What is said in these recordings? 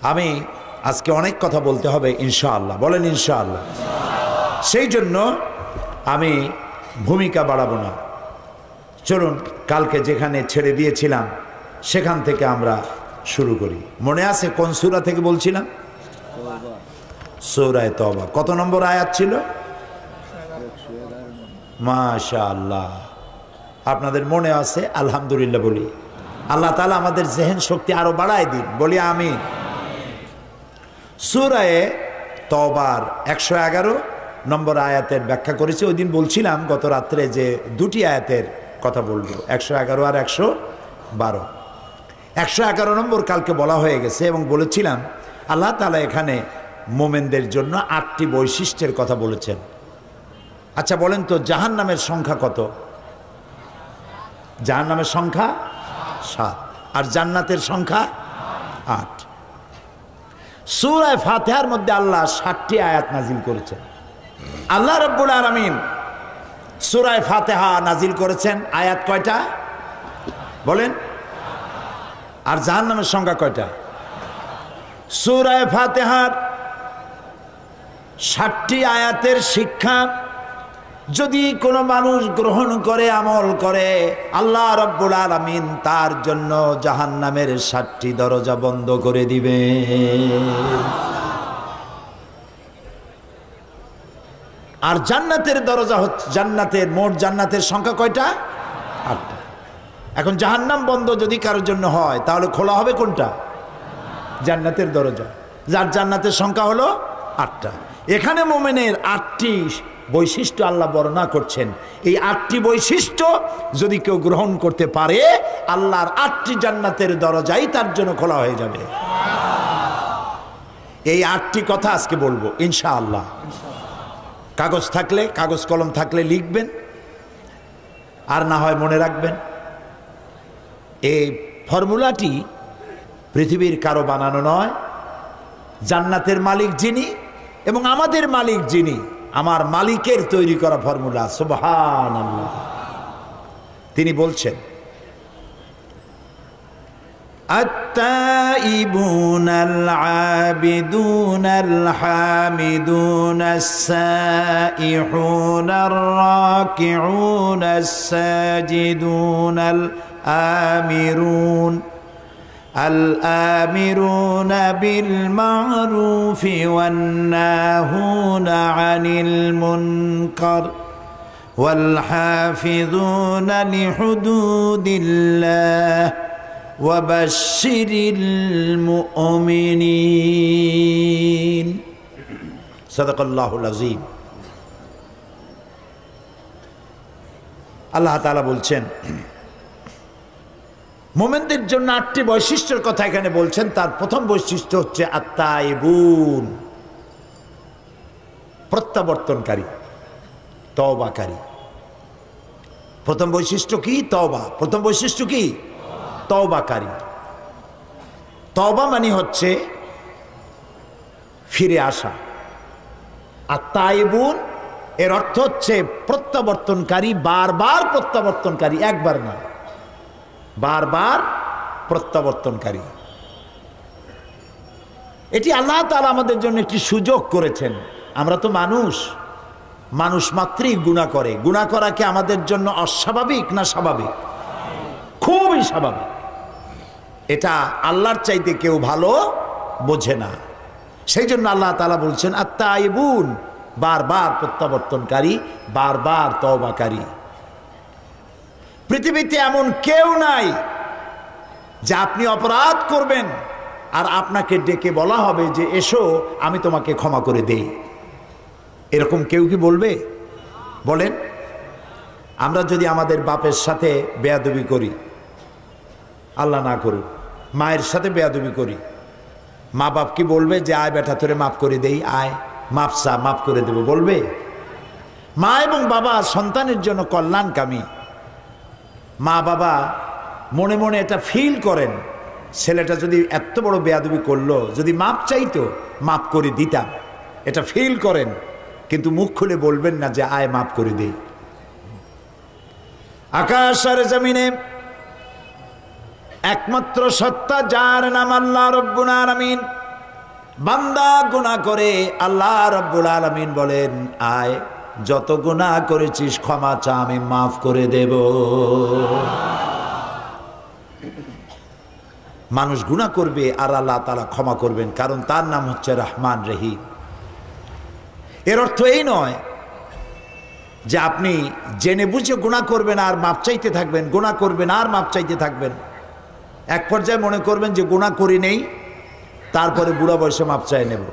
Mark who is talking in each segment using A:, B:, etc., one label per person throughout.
A: আমি আজকে অনেক কথা বলতে হবে ইনশাআল্লাহ, বলেন ইনশাআল্লাহ। সেই জন্য আমি ভূমিকা বাড়াবো না। চলুন কালকে যেখানে ছেড়ে দিয়েছিলাম সেখান থেকে আমরা শুরু করি। মনে আছে কোন সূরা থেকে বলছিলাম? সূরা তওবা। কত নম্বর আয়াত ছিল? মাশাআল্লাহ, আপনাদের মনে আছে? আলহামদুলিল্লাহ বলি। আল্লাহ তাআলা আমাদের জেহেন শক্তি আরো বাড়ায় দিন, বলি আমিন। সূরা তওবার 111 নম্বর আয়াতের ব্যাখ্যা করেছি। ওই দিন বলছিলাম গত রাত্রে যে দুটি আয়াতের কথা বলবো, 111 আর 112। 111 নম্বর কালকে বলা হয়ে গেছে এবং বলেছিলাম আল্লাহ তাআলা এখানে মোমেনদের জন্য 8টি বৈশিষ্ট্যের কথা বলেছেন। আচ্ছা বলেন তো জাহান্নামের সংখ্যা কত? জাহান্নামের সংখ্যা 7 আর জান্নাতের সংখ্যা 8। সূরা ফাতিহার মধ্যে আল্লাহ 7টি আয়াত নাজিল করেছেন। আল্লাহ রাব্বুল আলামিন সূরা ফাতিহা নাজিল করেছেন আয়াত কয়টা বলেন? আর জাহান্নামের সংখ্যা কয়টা? সূরা ফাতিহার 7টি আয়াতের শিক্ষা যদি কোনো মানুষ গ্রহণ করে, আমল করে, আল্লাহ রাব্বুল আলামিন তার জন্য জাহান্নামের 7টি দরজা বন্ধ করে দিবে। আর জান্নাতের দরজা হচ্ছে, মোট জান্নাতের সংখ্যা কয়টা? 8টা। এখন জাহান্নাম বন্ধ যদি কারোর জন্য হয় তাহলে খোলা হবে কোনটা? জান্নাতের দরজা, যার জান্নাতের সংখ্যা হলো 8টা। এখানে মোমেনের 8টি বৈশিষ্ট্য আল্লাহ বর্ণনা করছেন। এই 8টি বৈশিষ্ট্য যদি কেউ গ্রহণ করতে পারে আল্লাহর 8টি জান্নাতের দরজাই তার জন্য খোলা হয়ে যাবে। এই 8টি কথা আজকে বলবো ইনশাআল্লাহ। কাগজ থাকলে, কাগজ কলম থাকলে লিখবেন, আর না হয় মনে রাখবেন। এই ফর্মুলাটি পৃথিবীর কারো বানানো নয়। জান্নাতের মালিক যিনি এবং আমাদের মালিক যিনি, আমার মালিকের তৈরি করা ফর্মুলা। সুবহানাল্লাহ। তিনি বলছেন আত-তাইবুনাল আবিদুনাল হামিদুনাস সাইহুনার রাকিউনাস সাজিদুনাল আমিরুন الآمرون بالمعروف والناهون عن المنكر والحافظون لحدود الله وبشر المؤمنين صدق الله العظيم। আল্লাহ তাআলা বলছেন মোমেনদের জন্য 8টি বৈশিষ্ট্যের কথা এখানে বলছেন। তার প্রথম বৈশিষ্ট্য হচ্ছে আত-তাইবুন, প্রত্যাবর্তনকারী, তওবাকারী। প্রথম বৈশিষ্ট্য কি? তওবা। প্রথম বৈশিষ্ট্য কি? তওবাকারী। তওবা মানে হচ্ছে ফিরে আসা। আত-তাইবুন এর অর্থ হচ্ছে প্রত্যাবর্তনকারী, বারবার প্রত্যাবর্তনকারী, একবার না, বারবার প্রত্যাবর্তনকারী। এটি আল্লাহ তাআলা আমাদের জন্য একটি সুযোগ করেছেন। আমরা তো মানুষ মাত্রই গুনাহ করে। গুনাহ করা কি আমাদের জন্য অস্বাভাবিক না স্বাভাবিক? খুবই স্বাভাবিক। এটা আল্লাহর চাইতে কেউ ভালো বোঝে না। সেই জন্য আল্লাহ তাআলা বলছেন আত-তাইবুন, বারবার প্রত্যাবর্তনকারী, বারবার তওবাকারী। পৃথিবীতে এমন কেউ নাই যে আপনি অপরাধ করবেন আর আপনাকে ডেকে বলা হবে যে এসো আমি তোমাকে ক্ষমা করে দেই। এরকম কেউ কি বলবে? বলেন। আমরা যদি আমাদের বাপের সাথে বেয়াদবি করি, আল্লাহ না করুক, মায়ের সাথে বেয়াদবি করি, মা বাপ কি বলবে যে আয় বেটা তোরে মাফ করে দেই, আয় মাফ চা, মাফ করে দেব? বলবে? মা এবং বাবা সন্তানের জন্য কল্যাণকামী। মা বাবা মনে মনে এটা ফিল করেন, ছেলেটা যদি এত বড় বেয়াদবি করলো, যদি মাপ চাইতো মাপ করে দিতাম, এটা ফিল করেন, কিন্তু মুখ খুলে বলবেন না যে আয় মাপ করে দেই। আকাশ আর জমিনে একমাত্র সত্তা যার নাম আল্লাহ রাব্বুল আলামিন, বান্দা গুনাহ করে, আল্লাহ রাব্বুল আলামিন বলেন আয় যত গুনাহ করেছিস ক্ষমা চা, আমি মাফ করে দেব। মানুষ গুনাহ করবে আর আল্লাহ তাআলা ক্ষমা করবেন, কারণ তার নাম হচ্ছে রহমান রহিম। এর অর্থ এই নয় যে আপনি জেনে বুঝে গুনাহ করবেন আর মাপ চাইতে থাকবেন, গুনাহ করবেন আর মাপ চাইতে থাকবেন। এক পর্যায়ে মনে করবেন যে গুনাহ করি নেই, তারপরে বুড়া বয়সে মাপ চাই নেব।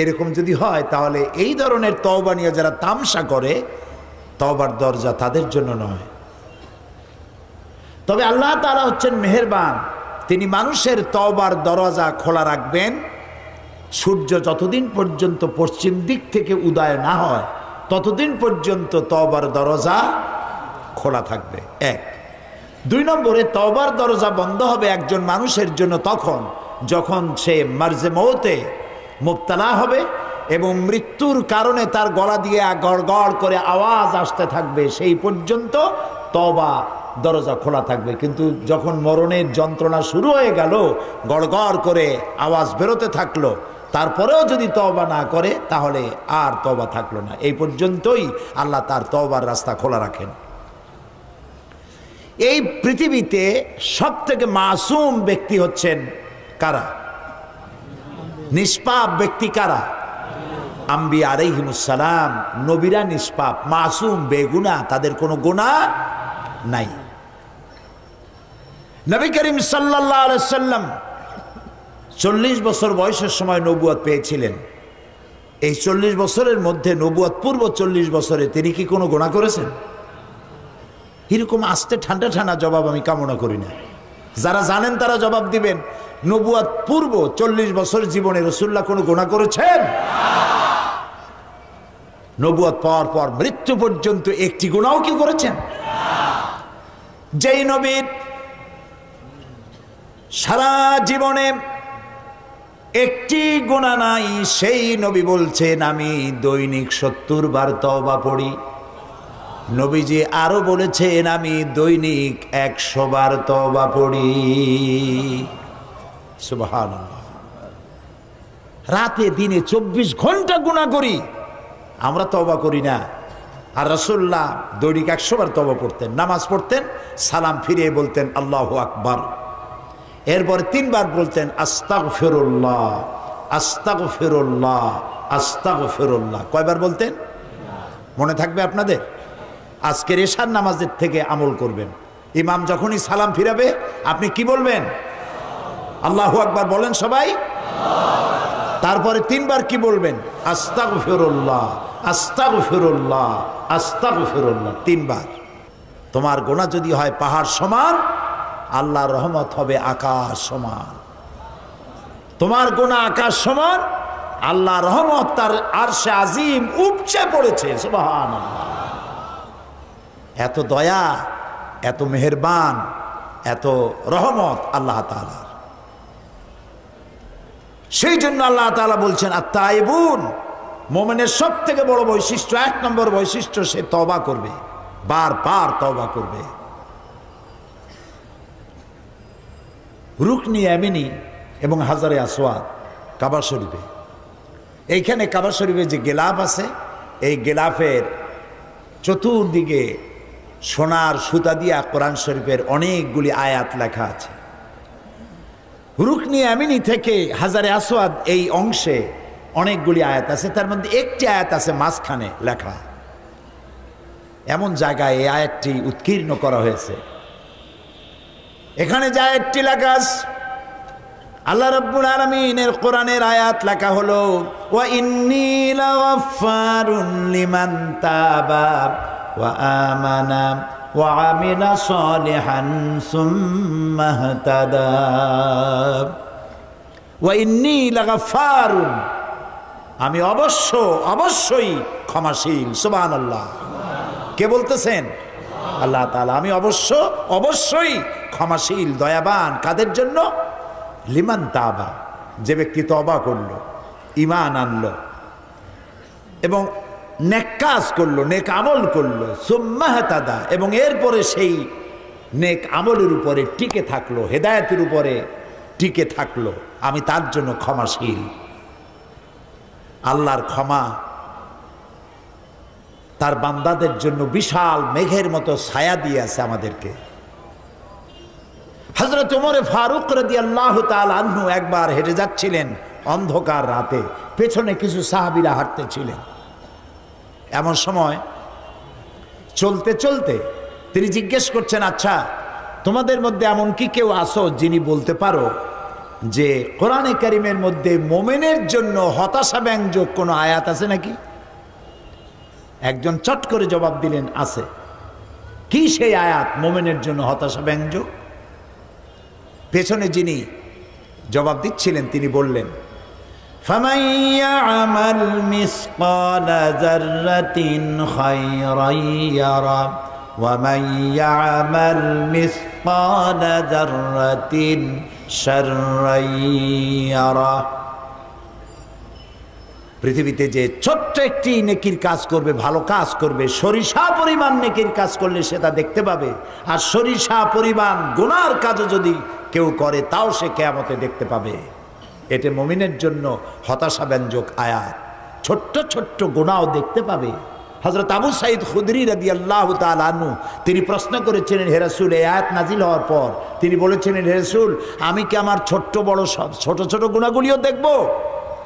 A: এরকম যদি হয় তাহলে এই ধরনের তওবা নিয়ে যারা তামসা করে, তওবার দরজা তাদের জন্য নয়। তবে আল্লাহ তাআলা হচ্ছেন মেহেরবান, তিনি মানুষের তওবার দরজা খোলা রাখবেন সূর্য যতদিন পর্যন্ত পশ্চিম দিক থেকে উদয় না হয় ততদিন পর্যন্ত তওবার দরজা খোলা থাকবে। এক। দুই নম্বরে, তওবার দরজা বন্ধ হবে একজন মানুষের জন্য তখন যখন সে মার্জে মৌতে মুবতালা হবে এবং মৃত্যুর কারণে তার গলা দিয়ে গড়গড় করে আওয়াজ আসতে থাকবে, সেই পর্যন্ত তওবা দরজা খোলা থাকবে। কিন্তু যখন মরণের যন্ত্রণা শুরু হয়ে গেল, গড়গড় করে আওয়াজ বেরোতে থাকলো, তারপরেও যদি তওবা না করে তাহলে আর তওবা থাকলো না। এই পর্যন্তই আল্লাহ তার তওবার রাস্তা খোলা রাখেন। এই পৃথিবীতে সবথেকে মাসুম ব্যক্তি হচ্ছেন কারা? নিষ্পাপ ব্যক্তি কারা? আম্বিয়া আলাইহিমুস সালাম। নবীরা নিষ্পাপ, মাসুম, বেগুনাহ, তাদের কোনো গুনাহ নাই। নবী করিম সাল্লাল্লাহু আলাইহি সাল্লাম 40 বছর বয়সের সময় নবুয়ত পেয়েছিলেন। এই 40 বছরের মধ্যে, নবুয়ত পূর্ব 40 বছরে তিনি কি কোনো গুনাহ করেছেন? এরকম আস্তে ঠান্ডা ঠান্ডা জবাব আমি কামনা করি না। যারা জানেন তারা জবাব দিবেন। নবুয়ত পূর্ব 40 বছর জীবনে রাসূলুল্লাহ কোনো গুনাহ করেছেন? নবুয়ত পাওয়ার পর মৃত্যু পর্যন্ত একটি গুনাহও কি করেছেন? যেই নবীর সারা জীবনে একটি গুনাহ নাই, সেই নবী বলছেন আমি দৈনিক 70 বার তওবা পড়ি। নবীজি আরো বলেছেন আমি দৈনিক 100 বার তওবা পড়ি। সুবহানাল্লাহ। রাতে দিনে 24 ঘন্টা গুনাহ করি, আমরা তওবা করি না। আর রাসূলুল্লাহ দৈনিক 100 বার তওবা পড়তেন। নামাজ পড়তেন, সালাম ফিরিয়ে বলতেন আল্লাহু আকবার, এরপর 3 বার বলতেন আস্তাগফিরুল্লাহ, আস্তাগফিরুল্লাহ, আস্তাগফিরুল্লাহ। কয়বার বলতেন মনে থাকবে আপনাদের? আজকের এশার নামাজের থেকে আমল করবেন। ইমাম যখনই সালাম ফিরাবে আপনি কি বলবেন? আল্লাহু আকবার বলেন সবাই। তারপরে 3 বার কি বলবেন? আস্তাগফিরুল্লাহ, আস্তাগফিরুল্লাহ, আস্তাগফিরুল্লাহ, 3 বার। তোমার গুনাহ যদি হয় পাহাড় সমান, আল্লাহর রহমত হবে আকাশ সমান। তোমার গুনাহ আকাশ সমান, আল্লাহর রহমত তার আরশে আজিম উপচে পড়েছে। সুবহানাল্লাহ। এত দয়া, এত মেহেরবান, এত রহমত আল্লাহ তাআলার। সেই জন্য আল্লাহ তাআলা বলছেন আত-তাইবুন, মুমিনের সবথেকে বড় বৈশিষ্ট্য, 1 নম্বর বৈশিষ্ট্য, সে তওবা করবে, বারবার তওবা করবে। রুকনি ইয়ামিনি এবং হাজারে আসওয়াদ কাবা শরীফে, এইখানে কাবা শরীফে যে গেলাফ আছে, এই গেলাফের চতুর্দিকে সোনার সুতা দিয়া কোরআন শরীফের অনেকগুলি আয়াত লেখা আছে। রুকনি ইয়ামিনি থেকে হাজারে আসওয়াদ এই অংশে অনেকগুলি আয়াত আছে, তার মধ্যে একটি আয়াত আছে মাঝখানে লেখা। এমন জায়গায় এই আয়াতটি উৎকীর্ণ করা হয়েছে। এখানে যে আয়াতটি লেখা আছে, আল্লাহ রাব্বুল আলামিনের কোরআনের আয়াত লেখা হলো ওয়া ইন্নী লাগাফফারুন লিমান তাবা ওয়া আমানা ওয়া আমিলা সালিহান সুম্মা ইহতাদা। ওয়া ইন্নী লাগাফফারুন, আমি অবশ্যই ক্ষমাশীল। সুবহানাল্লাহ। কে বলতেছেন? আল্লাহ তাআলা। আমি অবশ্যই ক্ষমাশীল, দয়াবান। কাদের জন্য? লিমান তাবা, যে ব্যক্তি তওবা করলো, ঈমান আনলো এবং নেক কাজ করলো, নেক আমল করলো, সুম্মা ইহতাদা, এবং এরপরে সেই নেক আমলের উপরে টিকে থাকলো, হেদায়েতের উপরে টিকে থাকলো, আমি তার জন্য ক্ষমাশীল। আল্লাহর ক্ষমা তার বান্দাদের জন্য বিশাল মেঘের মতো ছায়া দিয়ে আছে আমাদেরকে। হযরত ওমর ফারুক রাদিয়াল্লাহু তাআলা আনহু একবার হেঁটে যাচ্ছিলেন অন্ধকার রাতে, পেছনে কিছু সাহাবীরা হাঁটতেছিলেন। এমন সময় চলতে চলতে তিনি জিজ্ঞেস করছেন, আচ্ছা তোমাদের মধ্যে এমন কি কেউ আছো যিনি বলতে পারো যে কোরআনে কারিমের মধ্যে মোমেনের জন্য হতাশা ব্যঞ্জক কোনো আয়াত আছে নাকি? একজন চট করে জবাব দিলেন, আছে। কি সেই আয়াত মোমেনের জন্য হতাশা ব্যঞ্জক? পেছনে যিনি জবাব দিচ্ছিলেন তিনি বললেন, ফামান ইয়ামাল মিসকালা যাররাতিন খায়রান ইয়ারা ওয়া মান ইয়ামাল মিসকালা যাররাতিন শাররান ইয়ারা। পৃথিবীতে যে ছোট্ট একটি নেকির কাজ করবে, ভালো কাজ করবে, সরিষা পরিমাণ নেকির কাজ করলে সেটা দেখতে পাবে। আর সরিষা পরিমাণ গুনার কাজও যদি কেউ করে তাও সে কিয়ামতে দেখতে পাবে। এটা মুমিনের জন্য হতাশা ব্যঞ্জক আয়াত। ছোট্ট ছোট্ট গুনাহও দেখতে পাবে। হযরত আবু সাঈদ খুদরি রাদিয়াল্লাহু তাআলা আনহু তিনি প্রশ্ন করেছিলেন, হে রাসূল, এই আয়াত নাজিল হওয়ার পর তিনি বলেছিলেন, হে রাসূল, আমি কি আমার ছোট্ট বড় সব ছোট ছোট গুনাহগুলিও দেখব?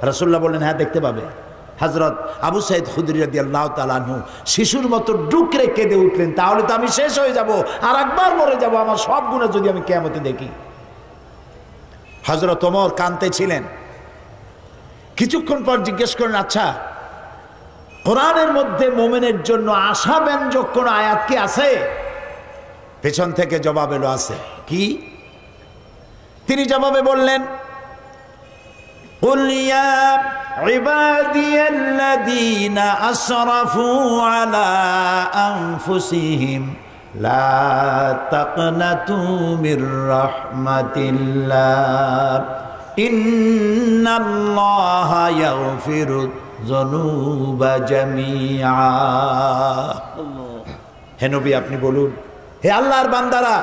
A: রাসূলুল্লাহ বললেন, হ্যাঁ দেখতে পাবে। হযরত আবু সাঈদ খুদরি রাদিয়াল্লাহু তাআলা আনহু শিশুর মতো ডুকরে কেঁদে উঠলেন, তাহলে তো আমি শেষ হয়ে যাব, আর একবার মরে যাব, আমার সব গুনাহ যদি আমি কিয়ামতে দেখি। হযরত ওমর কাঁদতেছিলেন। কিছুক্ষণ পর জিজ্ঞেস করেন, আচ্ছা কোরআনের মধ্যে মুমিনের জন্য আশা ব্যঞ্জক কোন আয়াত কি আছে? পেছন থেকে জবাব এলো, আছে। কি? তিনি জবাবে বললেন, কুল ইয়া ইবাদিয়াল্লাযীনা আসরাফু আলা আনফুসিহিম লা তাকনাতু মির রাহমাতিল্লাহ ইন্নাল্লাহা ইয়াগফিরুয যুনুবা জামিআ। হে নবী, আপনি বলুন, হে আল্লাহর বান্দারা,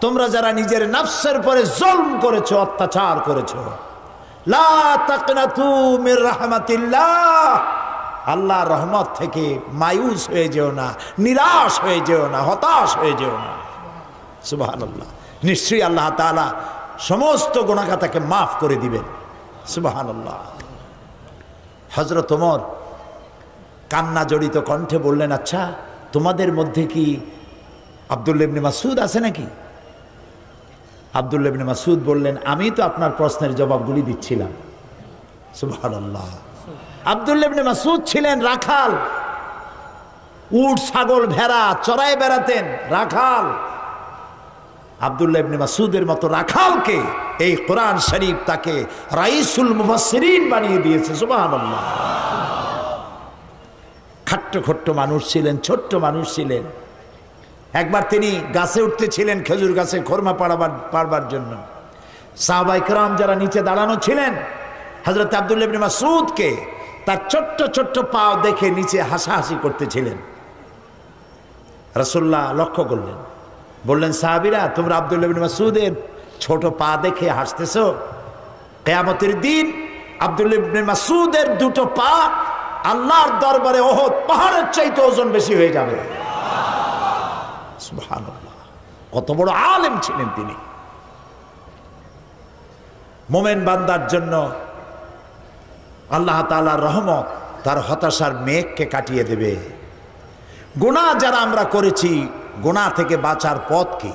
A: তোমরা যারা নিজের নফসের উপরে জুলম করেছো, অত্যাচার করেছো, লা তাকনাতু মির রাহমাতিল্লাহ, আল্লাহর রহমত থেকে মায়ুস হয়ে যেও না, নিরাশ হয়ে যেও না, হতাশ হয়ে যেও না। সুবহানাল্লাহ। নিশ্চয়ই আল্লাহ তাআলা সমস্ত গুনাহকে মাফ করে দিবেন। সুবহানাল্লাহ। হযরত ওমর কান্না জড়িত কণ্ঠে বললেন, আচ্ছা তোমাদের মধ্যে কি আব্দুল্লাহ ইবনে মাসউদ আছে নাকি? আব্দুল্লাহ ইবনে মাসউদ বললেন, আমি তো আপনার প্রশ্নের জবাবগুলি দিচ্ছিলাম। সুবহানাল্লাহ। আব্দুল্লাহ ইবনে মাসউদ ছিলেন রাখাল, উট ছাগল ভেড়া চড়ায় বেড়াতেন, রাখাল। আব্দুল্লাহ ইবনে মাসউদের মতো রাখালকে এই কোরআন শরীফ তাকে রাইসুল মুফাসসিরিন বানিয়ে দিয়েছে। সুবহানাল্লাহ। খাট্ট খট্ট মানুষ ছিলেন, ছোট্ট মানুষ ছিলেন। একবার তিনি গাছে উঠতেছিলেন, খেজুর গাছে খোরমা পাড়বার জন্য। সাহাবায়ে কেরাম যারা নিচে দাঁড়ানো ছিলেন, হযরত আব্দুল্লাহ ইবনে মাসউদকে তার ছোট্ট ছোট্ট পাও দেখে নিচে হাসাহাসি করতেছিলেন। রাসূলুল্লাহ লক্ষ্য করলেন, বললেন, সাহাবীরা, তোমরা আব্দুল্লাহ ইবনে মাসউদের ছোট পা দেখে হাসতেছো? কিয়ামতের দিন আব্দুল্লাহ ইবনে মাসউদের দুটো পা আল্লাহর দরবারে উহুদ পাহাড়ের চাইতে ওজন বেশি হয়ে যাবে। সুবহানাল্লাহ। কত বড় আলেম ছিলেন তিনি। মুমিন বান্দার জন্য আল্লাহ তাআলার রহমত তার হতাশার মেঘকে কাটিয়ে দেবে। গুনাহ যারা আমরা করেছি, গুনাহ থেকে বাঁচার পথ কি?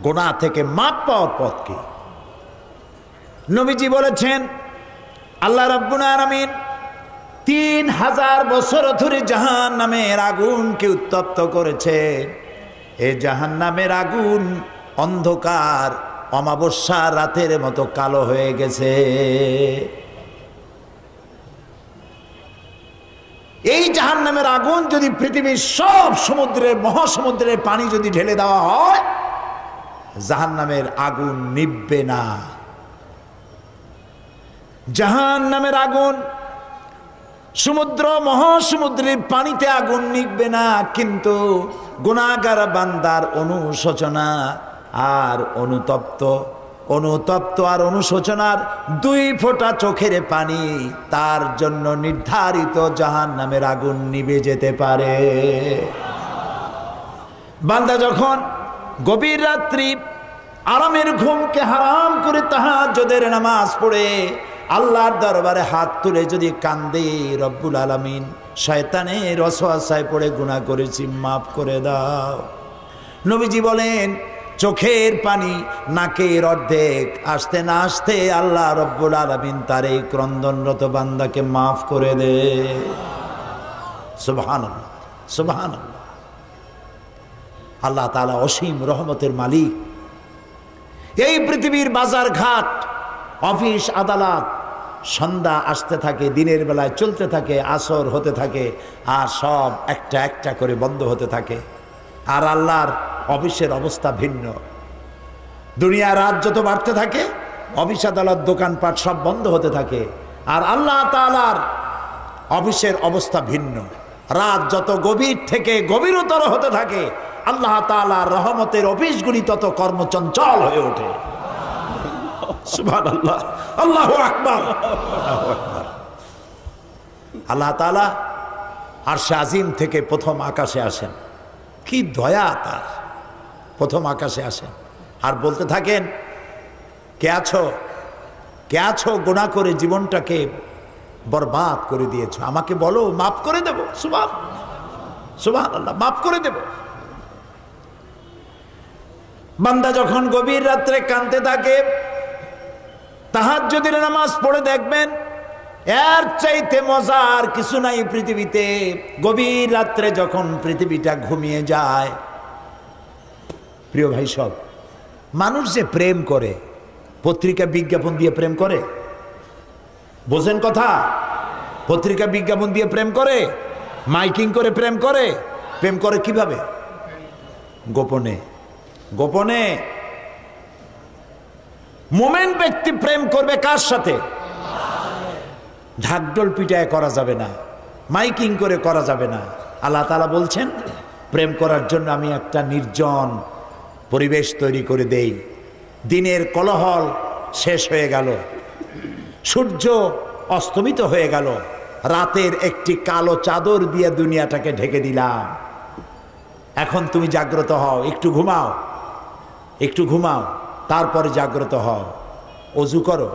A: গুনাহ থেকে মাপ পাওয়ার পথ কি? নবীজি বলেছেন, আল্লাহ রাব্বুল আলামিন 3000 বছর ধরে জাহান্নামের আগুনকে উত্তপ্ত করেছে। এই জাহান্নামের আগুন অন্ধকার অমাবস্যা রাতের মতো কালো হয়ে গেছে। এই জাহান্নামের আগুন যদি পৃথিবীর সব সমুদ্রের মহাসমুদ্রের পানি যদি ঢেলে দেওয়া হয়, জাহান্নামের আগুন নিভবে না। জাহান্নামের আগুন সমুদ্র মহাসমুদ্রের পানিতে আগুন নিভবে না, কিন্তু গুনাহগার বান্দার অনুশোচনা আর অনুতপ্ত অনুতপ্ত আর অনুশোচনার 2 ফোঁটা চোখের পানি তার জন্য নির্ধারিত জাহান্নামের আগুন নিভে যেতে পারে। বান্দা যখন গভীর রাত্রি আরামের ঘুমকে হারাম করে তাহাজ্জুদের নামাজ পড়ে আল্লাহর দরবারে হাত তুলে যদি কান্দে, রব্বুল আলামিন শয়তানের ওয়াসওয়াসায় পড়ে গুনাহ করেছি, মাফ করে দাও। নবীজি বলেন চোখের পানি নাকের অর্ধেক আসতে না আসতে আল্লাহ রব্বুল আলামিন তার এই ক্রন্দনরত বান্দাকে মাফ করে দে। সুবহানাল্লাহ, সুবহানাল্লাহ। আল্লাহ তাআলা অসীম রহমতের মালিক। এই পৃথিবীর বাজার ঘাট, অফিস আদালত সন্ধ্যা আসতে থাকে, দিনের বেলায় চলতে থাকে, আসর হতে থাকে, আর সব একটা একটা করে বন্ধ হতে থাকে। আর আল্লাহর অফিসের অবস্থা ভিন্ন। দুনিয়ার রাত যত বাড়তে থাকে, অফিস আদালত দোকানপাট সব বন্ধ হতে থাকে। আর আল্লাহ তাআলার অফিসের অবস্থা ভিন্ন। রাত যত গভীর থেকে গভীরতর হতে থাকে, আল্লাহ তাআলার রহমতের অফিসগুলি তত কর্মচঞ্চল হয়ে ওঠে। সুবহানাল্লাহ, আল্লাহু আকবার, আল্লাহু আকবার। আল্লাহ তাআলা আরশে আজিম থেকে প্রথম আকাশে আসেন, কি দয়া তার। প্রথম আকাশে আসেন আর বলতে থাকেন, কে আছো, কে আছো গুনাহ করে জীবনটাকে বরবাদ করে দিয়েছো, আমাকে বলো, মাফ করে দেব। সুবহানাল্লাহ, মাফ করে দেব। বান্দা যখন গভীর রাত্রে কাঁদতে থাকে, তাহাজ্জুদের নামাজ পড়ে দেখবেন এর চাইতে মজার কিছু নাই পৃথিবীতে। গভীর রাত্রে যখন পৃথিবীটা ঘুমিয়ে যায়, প্রিয় ভাই সব, মানুষ যে প্রেম করে, পত্রিকা বিজ্ঞাপন দিয়ে প্রেম করে, বোঝেন কথা? পত্রিকা বিজ্ঞাপন দিয়ে প্রেম করে, মাইকিং করে প্রেম করে। প্রেম করে কিভাবে? গোপনে, গোপনে। মুমিন ব্যক্তি প্রেম করবে কার সাথে? ঢাকঢোল পিটায় করা যাবে না, মাইকিং করে করা যাবে না। আল্লাহ তাআলা বলছেন, প্রেম করার জন্য আমি একটা নির্জন পরিবেশ তৈরি করে দেই। দিনের কোলাহল শেষ হয়ে গেল, সূর্য অস্তমিত হয়ে গেল, রাতের একটি কালো চাদর দিয়ে দুনিয়াটাকে ঢেকে দিলাম। এখন তুমি জাগ্রত হও, একটু ঘুমাও, একটু ঘুমাও, তারপরে জাগ্রত হও, ওযু করো,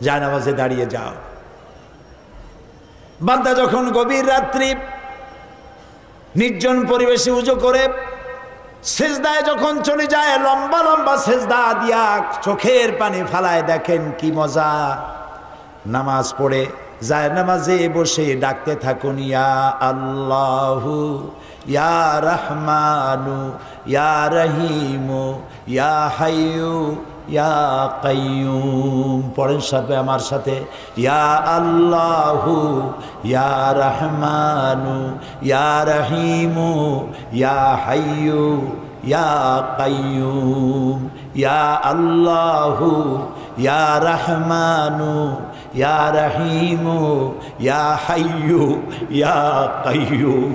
A: জানামাজে দাঁড়িয়ে যাও। বান্দা যখন গভীর রাত্রি নির্জন পরিবেশে ওযু করে সিজদায় যখন চলে যায়, লম্বা লম্বা সিজদা দিয়া চোখের পানি ফালায়, দেখেন কি মজা। নামাজ পড়ে যায় নামাজে বসে ডাকতে থাকুন, ইয়া আল্লাহু ইয়া রহমানু ইয়া রহিমু ইয়া হাইয়ু ইয়া কাইয়ুম। পড়েন সাথে আমার সাথে, ইয়া আল্লাহু ইয়া রহমানু ইয়া রহিমু ইয়া হাইয়ু ইয়া কাইয়ুম। ইয়া আল্লাহু ইয়া রহমানু ইয়া রহিমু ইয়া হাইয়ু ইয়া কাইয়ুম।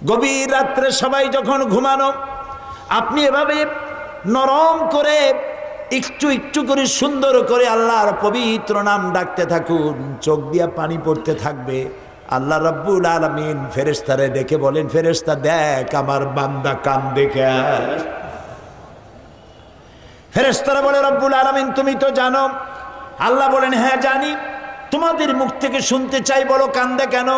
A: গভীর রাত্রে সবাই যখন ঘুমানো, আপনি এভাবে নরম করে একটু একটু করে সুন্দর করে আল্লাহর পবিত্র নাম ডাকতে থাকুন, চোখ দিয়া পানি পড়তে থাকবে। আল্লাহ রাব্বুল আলামিন ফেরেশতারে ডেকে বলেন, ফেরেশতা দেখ আমার বান্দা কান্দে কেন? ফেরেশতারা বলে, রব্বুল আলামিন তুমি তো জানো। আল্লাহ বলেন, হ্যাঁ জানি, তোমাদের মুখ থেকে শুনতে চাই, বলো কান্দে কেন?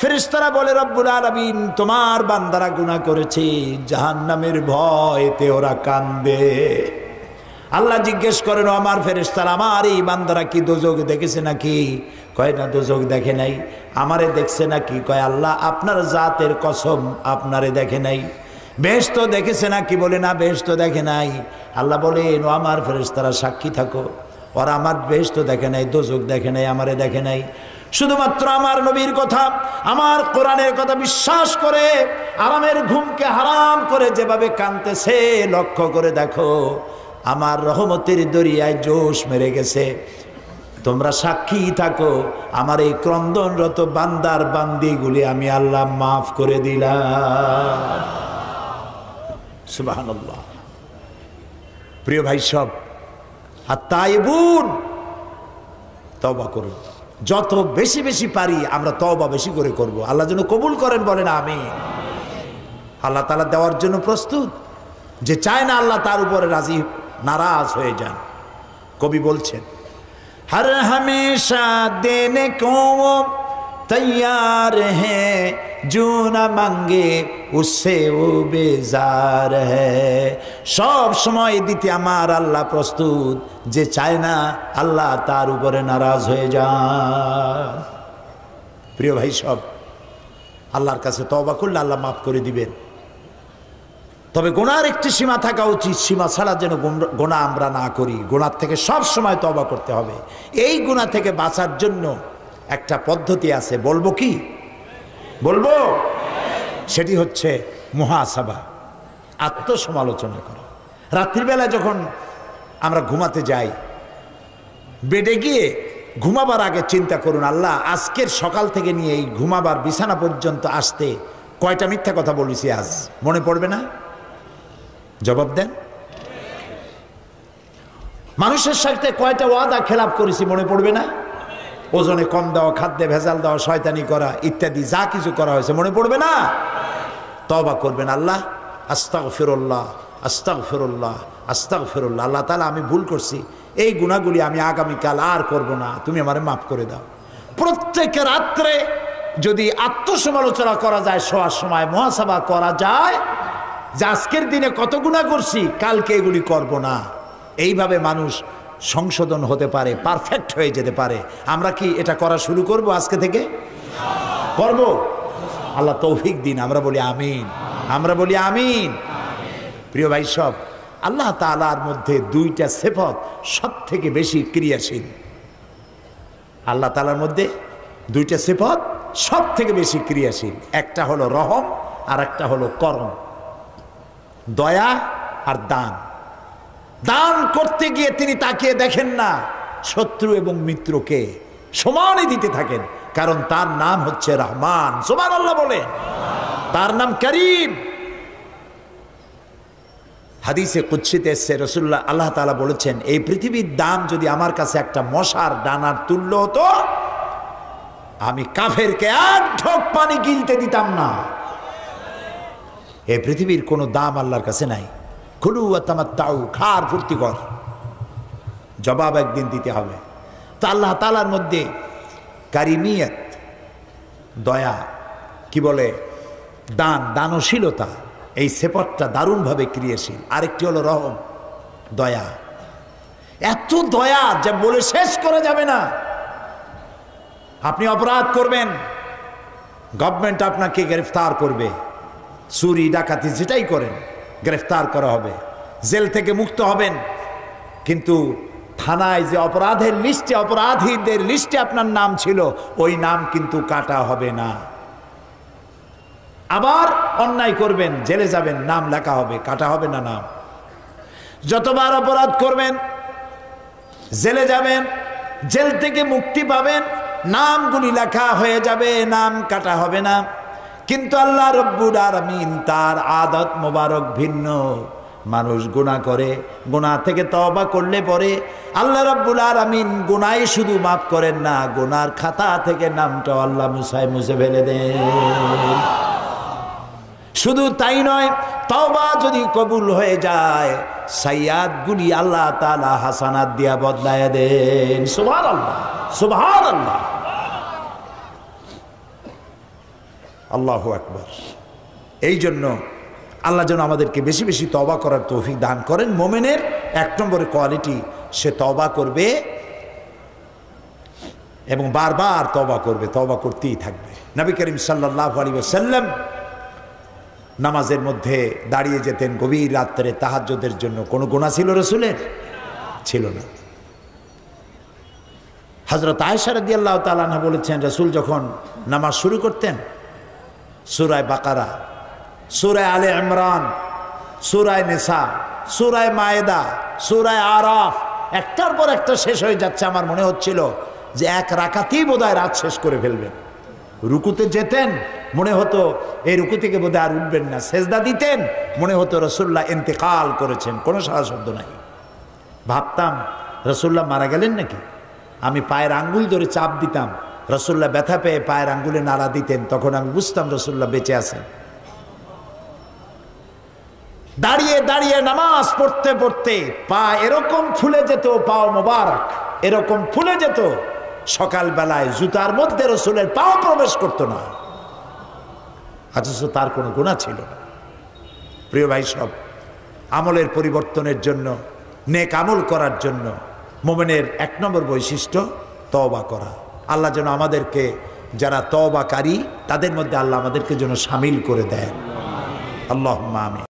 A: ফেরেশতারা বলে, রব্বুল আলামিন তোমার বান্দারা গুনাহ করেছে, জাহান্নামের ভয়তে ওরা কান্দে। আল্লাহ জিজ্ঞেস করেন, আমার ফেরেশতারা, আমার এই বান্দারা কি দোজখ দেখেছে নাকি? কয় না, দোজখ দেখে নাই। আমারে দেখছে নাকি? কয় আল্লাহ আপনার জাতের কসম, আপনারে দেখে নাই। বেহেশত দেখেছে নাকি? বলে না, বেহেশত দেখে নাই। আল্লাহ বলেন, ও আমার ফেরেশতারা সাক্ষী থাকো, ওরা আমার বেহেশত দেখে নাই, দোজখ দেখে নাই, আমারে দেখে নাই। শুধুমাত্র আমার নবীর কথা, আমার কোরআনের কথা বিশ্বাস করে আরামের ঘুমকে হারাম করে যেভাবে কাঁদতেছে, লক্ষ্য করে দেখো, আমার রহমতের দরিয়ায় জোশ মেরে গেছে। তোমরা সাক্ষী থাকো, আমার এই ক্রন্দনরত বান্দার বান্দিগুলি আমি আল্লাহ মাফ করে দিলাম। সুবহানাল্লাহ। প্রিয় ভাই সব, আর তাইবুন, তওবা করুন। যত বেশি বেশি পারি আমরা তওবা বেশি করে করব। আল্লাহ যেন কবুল করেন, বলেন আমিন। আল্লাহ তাআলা দেওয়ার জন্য প্রস্তুত। যে চায় না আল্লাহ তার উপরে রাজি নারাজ হয়ে যান। কবি বলছেন, हर हमेशा देने को वो तैयार है, जो न मांगे उससे वो बेजार है। সব সময় দিতে আমার আল্লাহ প্রস্তুত, যে চায় না আল্লাহ তার উপরে নারাজ হয়ে যান। প্রিয় ভাই সব, আল্লাহর কাছে তওবা করলে আল্লাহ মাফ করে দিবেন। তবে গুনার একটি সীমা থাকা উচিত, সীমা ছাড়া যেন গুনাহ আমরা না করি। গুনাহ থেকে সব সময় তওবা করতে হবে। এই গুনাহ থেকে বাঁচার জন্য একটা পদ্ধতি আছে, বলবো কি? বলবো? সেটি হচ্ছে মুহাসাবা, আত্মসমালোচনা করা। রাত্রিবেলা যখন আমরা ঘুমাতে যাই, বেডে গিয়ে ঘুমাবার আগে চিন্তা করুন, আল্লাহ আজকের সকাল থেকে নিয়ে এই ঘুমাবার বিছানা পর্যন্ত আসতে কয়টা মিথ্যা কথা বলেছি আজ, মনে পড়বে না? জবাব দেন। মানুষের সাথে কয়টা ওয়াদা খেলাপ করেছি, মনে পড়বে না? ওজনে কম দেওয়া, খাদ্যে ভেজাল দেওয়া, শয়তানি করা ইত্যাদি যা কিছু করা হয়েছে, মনে পড়বে না? তওবা করবেন, আল্লাহ আস্তাগফিরুল্লাহ, আস্তাগফিরুল্লাহ, আস্তাগফিরুল্লাহ। আল্লাহ তাআলা আমি ভুল করছি, এই গুনাহগুলি আমি আগামীকাল আর করব না, তুমি আমারে মাফ করে দাও। প্রত্যেক রাত্রে যদি আত্মসমালোচনা করা যায়, শোয়ার সময় মুহাসাবা করা যায় যে আজকের দিনে কত গুনাহ করছি, কালকে এগুলি করব না, এইভাবে মানুষ সংশোধন হতে পারে, পারফেক্ট হয়ে যেতে পারে। আমরা কি এটা করা শুরু করব আজকে থেকে? করব? আল্লাহ তৌফিক দিন। আমরা বলি আমিন, আমরা বলি আমিন। প্রিয় ভাই সব, আল্লাহ তাআলার মধ্যে দুইটা সিফত সব থেকে বেশি ক্রিয়াশীল। আল্লাহ তাআলার মধ্যে দুইটা সিফত সব থেকে বেশি ক্রিয়াশীল। একটা হলো রহম আর একটা হলো করম, দয়া আর দান। দান করতে গিয়ে তিনি তাকিয়ে দেখেন না শত্রু এবং মিত্রকে, সমানে দিতে থাকেন, কারণ তার নাম হচ্ছে রহমান। সুবহানাল্লাহ বলে, তার নাম করিম। হাদিসে কুদসিতে এসেছে, রাসূলুল্লাহ আল্লাহ তাআলা বলেছেন, এই পৃথিবীর দাম যদি আমার কাছে একটা মশার ডানার তুল্য হতো, আমি কাফেরকে এক ঢোক পানি গিলতে দিতাম না। এই পৃথিবীর কোনো দাম আল্লাহর কাছে নাই। কুলু ওয়া তামাত্তাউ, খার ফুর্তি কর, জবাব একদিন দিতে হবে। তো আল্লাহ তাআলার মধ্যে কারিমিয়ত, দয়া, কি বলে, দান, দানশীলতা, এই সেপটটা দারুণভাবে ক্রিয়াশীল। আরেকটি হলো রহম, দয়া। এত দয়া যা বলে শেষ করা যাবে না। আপনি অপরাধ করবেন, গভর্নমেন্ট আপনাকে গ্রেফতার করবে, চুরি ডাকাতি যেটাই করেন গ্রেফতার করা হবে, জেল থেকে মুক্ত হবেন, কিন্তু থানায় যে অপরাধের লিস্টে, অপরাধীদের লিস্টে আপনার নাম ছিল, ওই নাম কিন্তু কাটা হবে না। আবার অন্যায় করবেন, জেলে যাবেন, নাম লেখা হবে, কাটা হবে না নাম। যতবার অপরাধ করবেন, জেলে যাবেন, জেল থেকে মুক্তি পাবেন, নামগুলি লেখা হয়ে যাবে, নাম কাটা হবে না। কিন্তু আল্লাহ রব্বুল আলামিন তার আদত মোবারক ভিন্ন। মানুষ গুনাহ করে, গুনাহ থেকে তওবা করলে পরে আল্লাহ রব্বুল আলামিন গুনাহ শুধু মাফ করেন না, গুনার খাতা থেকে নামটা আল্লাহ মুছে ফেলে দেন। শুধু তাই নয়, তওবা যদি কবুল হয়ে যায়, সাইয়্যাতগুলি আল্লাহ তাআলা হাসানাত দিয়া বদলায় দেন। সুবহানাল্লাহ, সুবহানাল্লাহ, আল্লাহু আকবার। এই জন্য আল্লাহ যেন আমাদেরকে বেশি বেশি তওবা করার তৌফিক দান করেন। মুমিনের এক নম্বরের কোয়ালিটি, সে তওবা করবে এবং বারবার তওবা করবে, তওবা করতেই থাকবে। নবী করিম সাল্লাল্লাহু আলাইহি ওয়াসাল্লাম নামাজের মধ্যে দাঁড়িয়ে যেতেন গভীর রাত্রে তাহাজ্জুদের জন্য। কোনো গুনাহ ছিল রাসূলের? ছিল না। হযরত আয়েশা রাদিয়াল্লাহু তাআলা আনহা বলেছেন, রাসূল যখন নামাজ শুরু করতেন, সূরা বাকারা, সূরা আলে ইমরান, সূরা নিসা, সূরা মায়েদা, সূরা আরাফ একটার পর একটা শেষ হয়ে যাচ্ছে। আমার মনে হচ্ছিল যে এক রাকাতেই বোধহয় রাত শেষ করে ফেলবেন। রুকুতে যেতেন, মনে হতো এই রুকু থেকে বোধহয় আর উঠবেন না। সেজদা দিতেন, মনে হতো রাসূলুল্লাহ ইন্তেকাল করেছেন, কোনো সারা শব্দ নাই। ভাবতাম রসুল্লাহ মারা গেলেন নাকি? আমি পায়ের আঙ্গুল ধরে চাপ দিতাম, রসুল্লাহ ব্যথা পেয়ে পায়ের আঙ্গুলে নাড়া দিতেন, তখন আমি বুঝতাম রসুল্লাহ বেঁচে আছেন। দাঁড়িয়ে দাঁড়িয়ে নামাজ পড়তে পড়তে পা এরকম ফুলে যেত, পাও মোবারক এরকম ফুলে যেত, সকাল বেলায় জুতার মধ্যে রসুলের পাও প্রবেশ করতো না, অথচ তার কোনো গুনাহ ছিল না। প্রিয় ভাই সব, আমলের পরিবর্তনের জন্য, নেক আমল করার জন্য মুমিনের 1 নম্বর বৈশিষ্ট্য তওবা করা। আল্লাহ যেন আমাদেরকে, যারা তওবাকারী তাদের মধ্যে আল্লাহ আমাদেরকে যেন শামিল করে দেন। আল্লাহুম্মা আমিন।